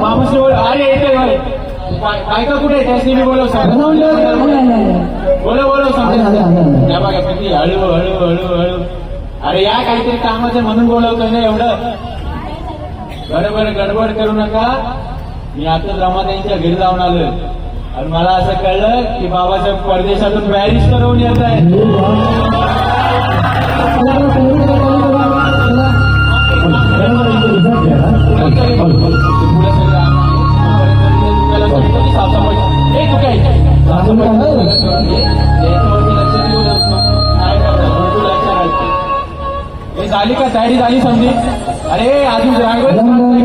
मामाशी अरे येते काय का कुठे त्याची मी बोलव सांग बोलव सांग त्या बघा किती हळू हळू हळू हळू अरे या काहीतरी कामाचं म्हणून बोलवतोय ना एवढं गडबड करू नका. मी आता रमाताईंच्या घरी जाऊन आलोय आणि मला असं कळलं की बाबाच्या परदेशातून मॅरेज करून येत आहे. झाली का तयारी झाली समजी. अरे अजून रांगोळी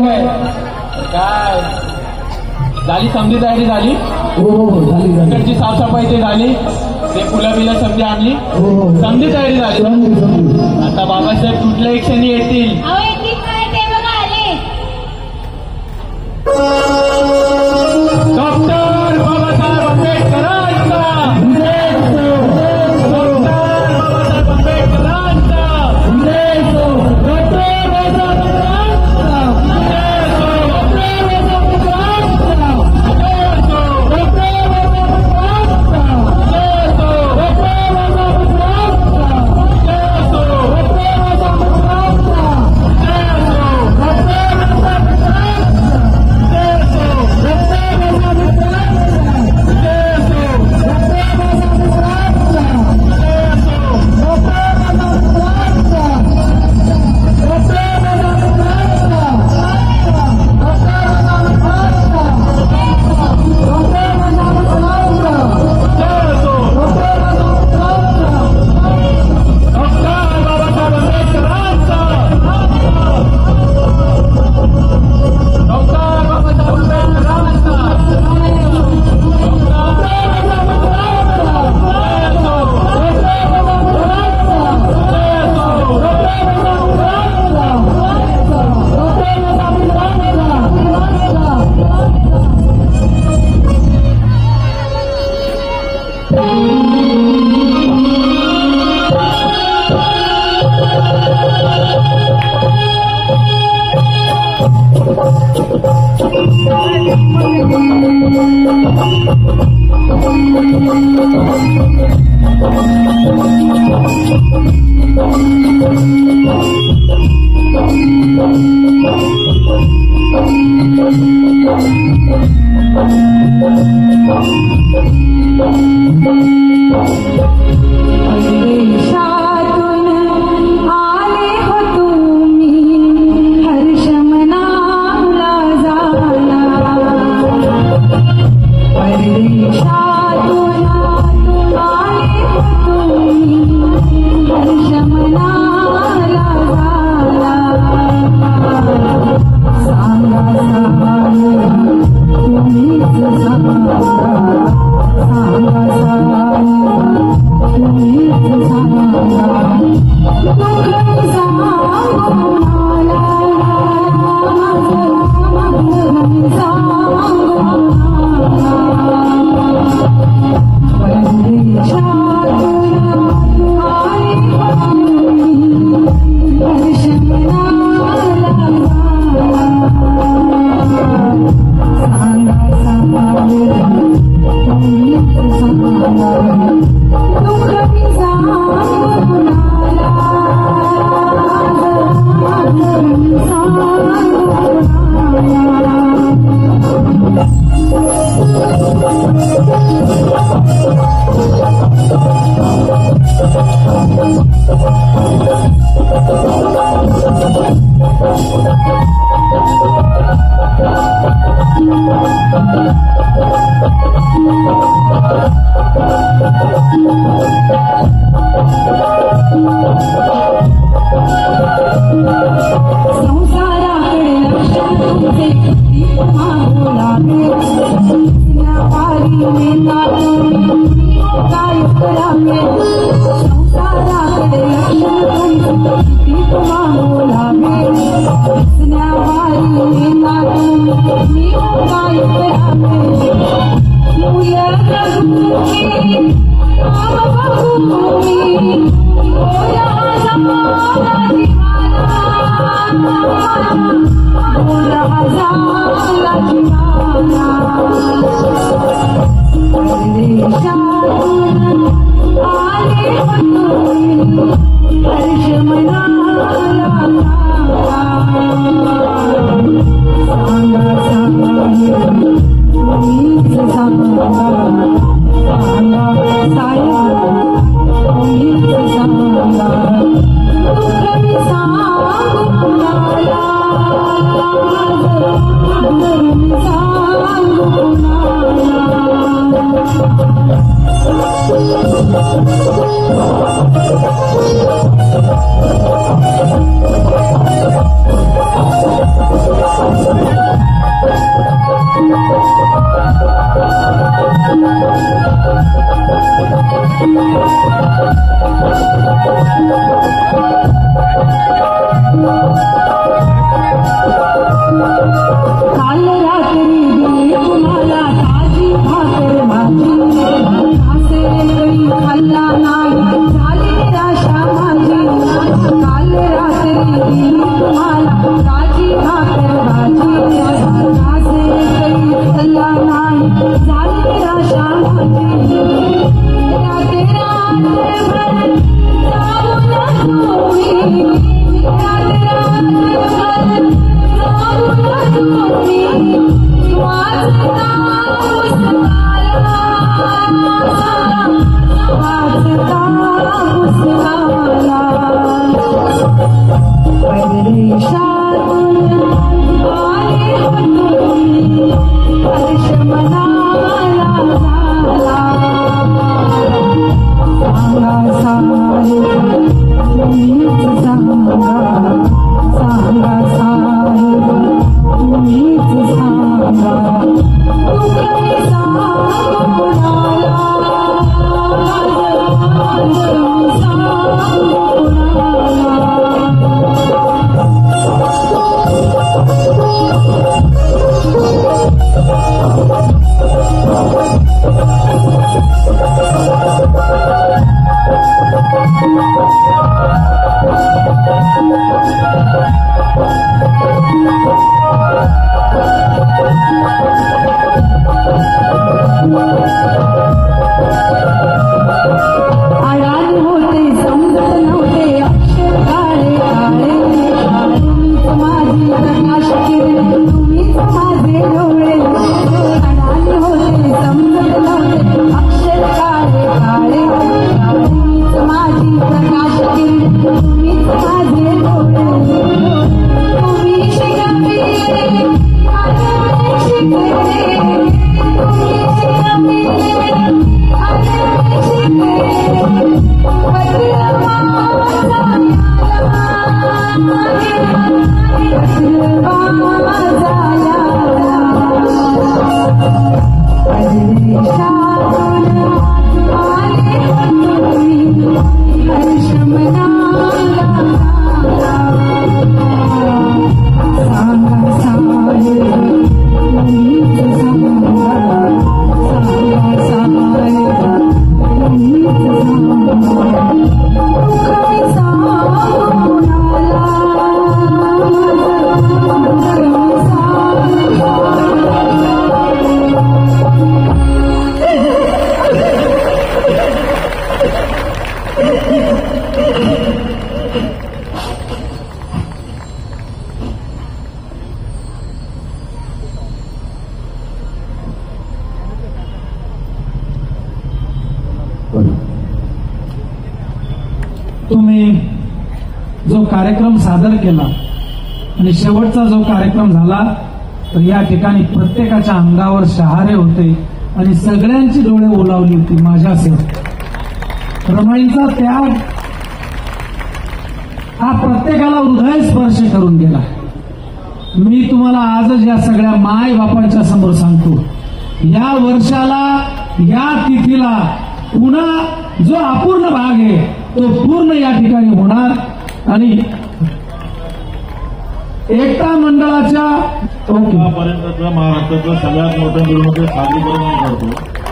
काय झाली समजी तयारी झाली. इकडची साफसफाई ते झाली ते फुलं बिलं समजी आणली समजी तयारी झाली. आता बाबासाहेब कुठल्या क्षणी येतील. डॉक्टर बाबासाहेब आंबेडकरांचा तुम्ही जो कार्यक्रम सादर केला आणि शेवटचा जो कार्यक्रम झाला तर या ठिकाणी प्रत्येकाच्या अंगावर शहारे होते आणि सगळ्यांची डोळे ओलावली होती माझ्यासह। रमाईंचा त्याग हा प्रत्येकाला हृदय स्पर्श करून गेला। मी तुम्हाला आजच या सगळ्या माय बापांच्या समोर सांगतो, या वर्षाला या तिथीला पुन्हा जो अपूर्ण भाग आहे तो पूर्ण या ठिकाणी होणार आणि एकता मंडळाच्या आतापर्यंतचं महाराष्ट्राचं सगळ्यात मोठं मिरवणूक सादरीकरण करतो।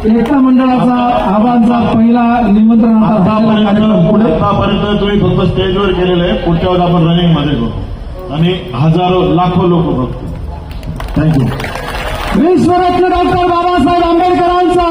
एकता मंडळाचा आबांचा पहिला निमंत्रण आतापर्यंत तुम्ही फक्त स्टेजवर केलेलं आहे, पुढच्या वेळेस आपण रनिंग मध्ये करतो आणि हजारो लाखो लोक बघतो। थँक्यू। विश्वरत्न डॉक्टर बाबासाहेब आंबेडकरांचा